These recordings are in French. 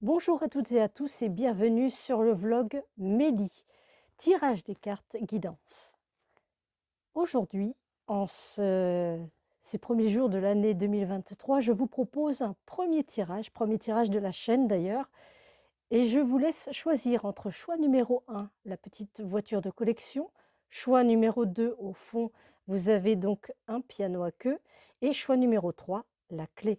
Bonjour à toutes et à tous et bienvenue sur le vlog Mélie, tirage des cartes guidance. Aujourd'hui, ces premiers jours de l'année 2023, je vous propose un premier tirage de la chaîne d'ailleurs, et je vous laisse choisir entre choix numéro 1, la petite voiture de collection, choix numéro 2, au fond, vous avez donc un piano à queue, et choix numéro 3, la clé.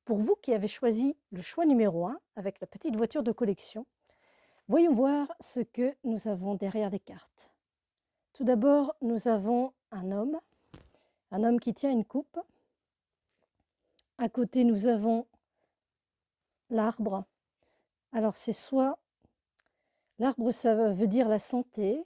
Pour vous qui avez choisi le choix numéro 1 avec la petite voiture de collection, voyons voir ce que nous avons derrière les cartes. Tout d'abord, nous avons un homme qui tient une coupe. À côté, nous avons l'arbre. Alors c'est soit l'arbre, ça veut dire la santé,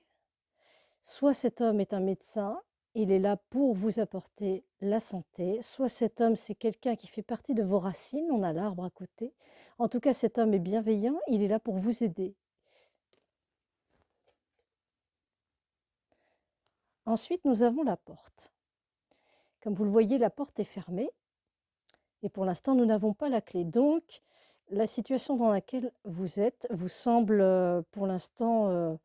soit cet homme est un médecin, il est là pour vous apporter la santé, soit cet homme, c'est quelqu'un qui fait partie de vos racines, on a l'arbre à côté. En tout cas, cet homme est bienveillant, il est là pour vous aider. Ensuite, nous avons la porte. Comme vous le voyez, la porte est fermée et pour l'instant, nous n'avons pas la clé. Donc, la situation dans laquelle vous êtes vous semble pour l'instant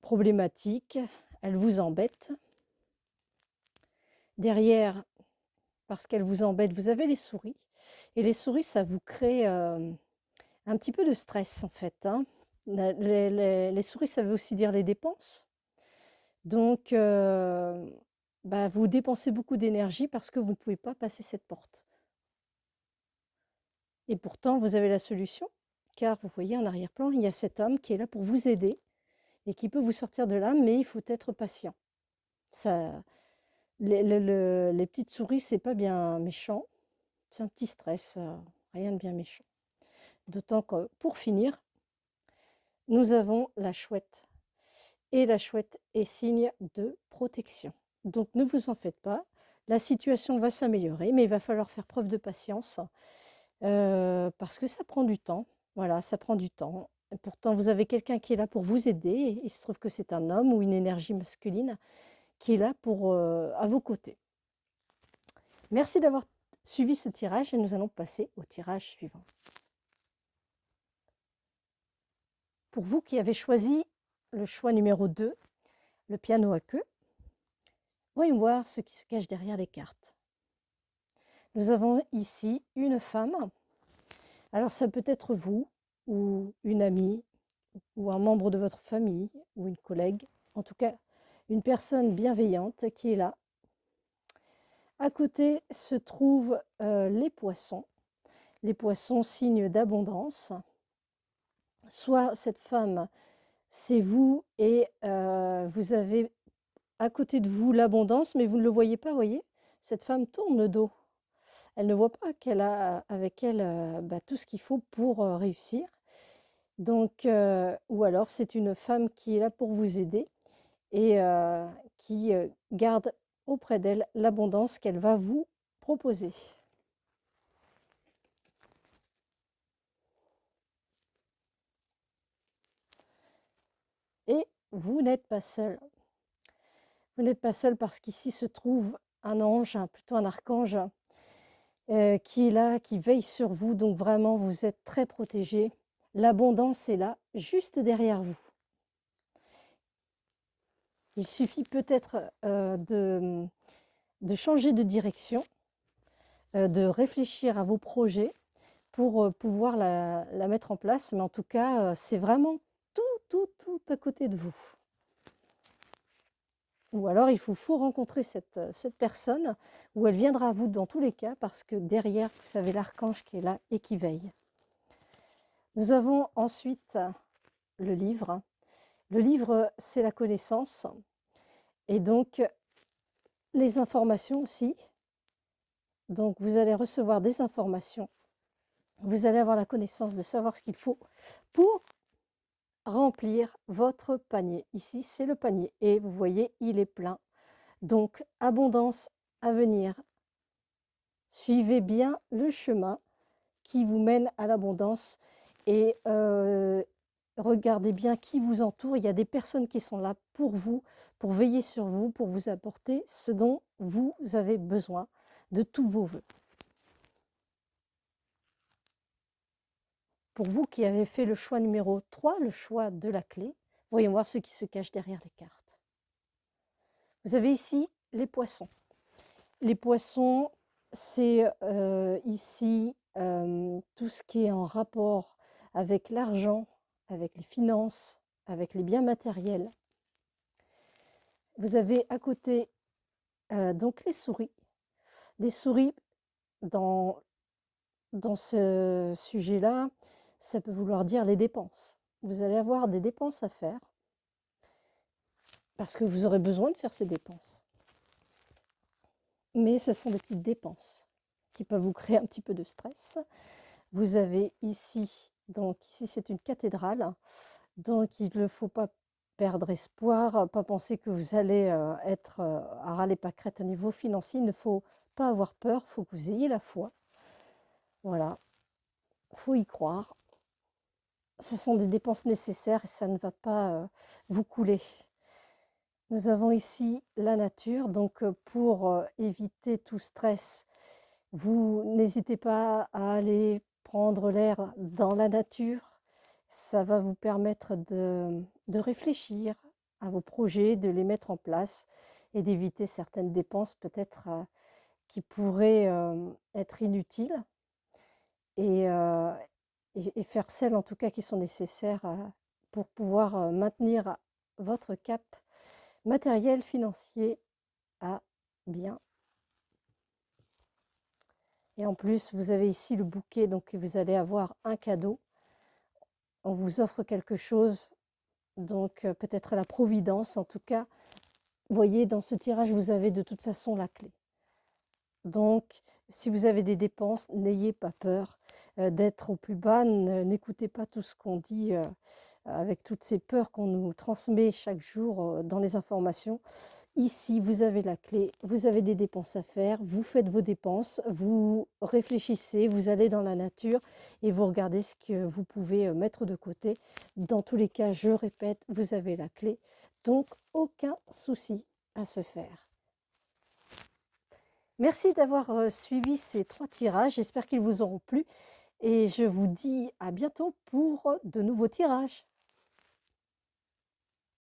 problématique, elle vous embête. Derrière, parce qu'elle vous embête, vous avez les souris. Et les souris, ça vous crée un petit peu de stress en fait, hein. Les souris, ça veut aussi dire les dépenses. Donc, vous dépensez beaucoup d'énergie parce que vous ne pouvez pas passer cette porte. Et pourtant, vous avez la solution, car vous voyez en arrière-plan, il y a cet homme qui est là pour vous aider et qui peut vous sortir de là, mais il faut être patient. Ça, les petites souris, c'est pas bien méchant, c'est un petit stress, rien de bien méchant. D'autant que, pour finir, nous avons la chouette. Et la chouette est signe de protection. Donc ne vous en faites pas, la situation va s'améliorer, mais il va falloir faire preuve de patience parce que ça prend du temps. Voilà, ça prend du temps. Et pourtant, vous avez quelqu'un qui est là pour vous aider. Il se trouve que c'est un homme ou une énergie masculine qui est là à vos côtés. Merci d'avoir suivi ce tirage et nous allons passer au tirage suivant. Pour vous qui avez choisi le choix numéro 2, le piano à queue, voyons voir ce qui se cache derrière les cartes. Nous avons ici une femme. Alors ça peut être vous, ou une amie, ou un membre de votre famille, ou une collègue. En tout cas, une personne bienveillante qui est là. À côté se trouvent les poissons. Les poissons, signe d'abondance. Soit cette femme, c'est vous et vous avez à côté de vous l'abondance, mais vous ne le voyez pas, voyez. Cette femme tourne le dos. Elle ne voit pas qu'elle a avec elle tout ce qu'il faut pour réussir. Donc, ou alors c'est une femme qui est là pour vous aider et qui garde auprès d'elle l'abondance qu'elle va vous proposer. Et vous n'êtes pas seul. Vous n'êtes pas seul parce qu'ici se trouve un ange, plutôt un archange, qui est là, qui veille sur vous. Donc vraiment, vous êtes très protégé. L'abondance est là, juste derrière vous. Il suffit peut-être de changer de direction, de réfléchir à vos projets pour pouvoir la mettre en place. Mais en tout cas, c'est vraiment tout à côté de vous. Ou alors, il faut rencontrer cette personne où elle viendra à vous dans tous les cas parce que derrière, vous savez, l'archange qui est là et qui veille. Nous avons ensuite le livre. Le livre, c'est la connaissance. Et donc, les informations aussi. Donc, vous allez recevoir des informations. Vous allez avoir la connaissance de savoir ce qu'il faut pour remplir votre panier. Ici, c'est le panier. Et vous voyez, il est plein. Donc, abondance à venir. Suivez bien le chemin qui vous mène à l'abondance et regardez bien qui vous entoure. Il y a des personnes qui sont là pour vous, pour veiller sur vous, pour vous apporter ce dont vous avez besoin de tous vos vœux. pour vous qui avez fait le choix numéro 3, le choix de la clé, voyons voir ce qui se cache derrière les cartes. Vous avez ici les poissons. Les poissons, c'est ici tout ce qui est en rapport avec l'argent, avec les finances, avec les biens matériels. Vous avez à côté donc les souris. Les souris, dans ce sujet-là, ça peut vouloir dire les dépenses. Vous allez avoir des dépenses à faire parce que vous aurez besoin de faire ces dépenses. Mais ce sont des petites dépenses qui peuvent vous créer un petit peu de stress. Vous avez ici, donc ici c'est une cathédrale, donc il ne faut pas perdre espoir, pas penser que vous allez être à râler pâquerette au niveau financier. Il ne faut pas avoir peur, il faut que vous ayez la foi. Voilà, il faut y croire. Ce sont des dépenses nécessaires et ça ne va pas vous couler. Nous avons ici la nature, donc pour éviter tout stress, vous n'hésitez pas à aller prendre l'air dans la nature. Ça va vous permettre de réfléchir à vos projets, de les mettre en place et d'éviter certaines dépenses peut-être qui pourraient être inutiles et faire celles en tout cas qui sont nécessaires pour pouvoir maintenir votre cap matériel, financier à bien. Et en plus, vous avez ici le bouquet, donc vous allez avoir un cadeau. On vous offre quelque chose, donc peut-être la providence. En tout cas, vous voyez, dans ce tirage, vous avez de toute façon la clé. Donc, si vous avez des dépenses, n'ayez pas peur d'être au plus bas. N'écoutez pas tout ce qu'on dit avec toutes ces peurs qu'on nous transmet chaque jour dans les informations. Ici, vous avez la clé, vous avez des dépenses à faire, vous faites vos dépenses, vous réfléchissez, vous allez dans la nature et vous regardez ce que vous pouvez mettre de côté. Dans tous les cas, je répète, vous avez la clé, donc aucun souci à se faire. Merci d'avoir suivi ces 3 tirages, j'espère qu'ils vous auront plu et je vous dis à bientôt pour de nouveaux tirages.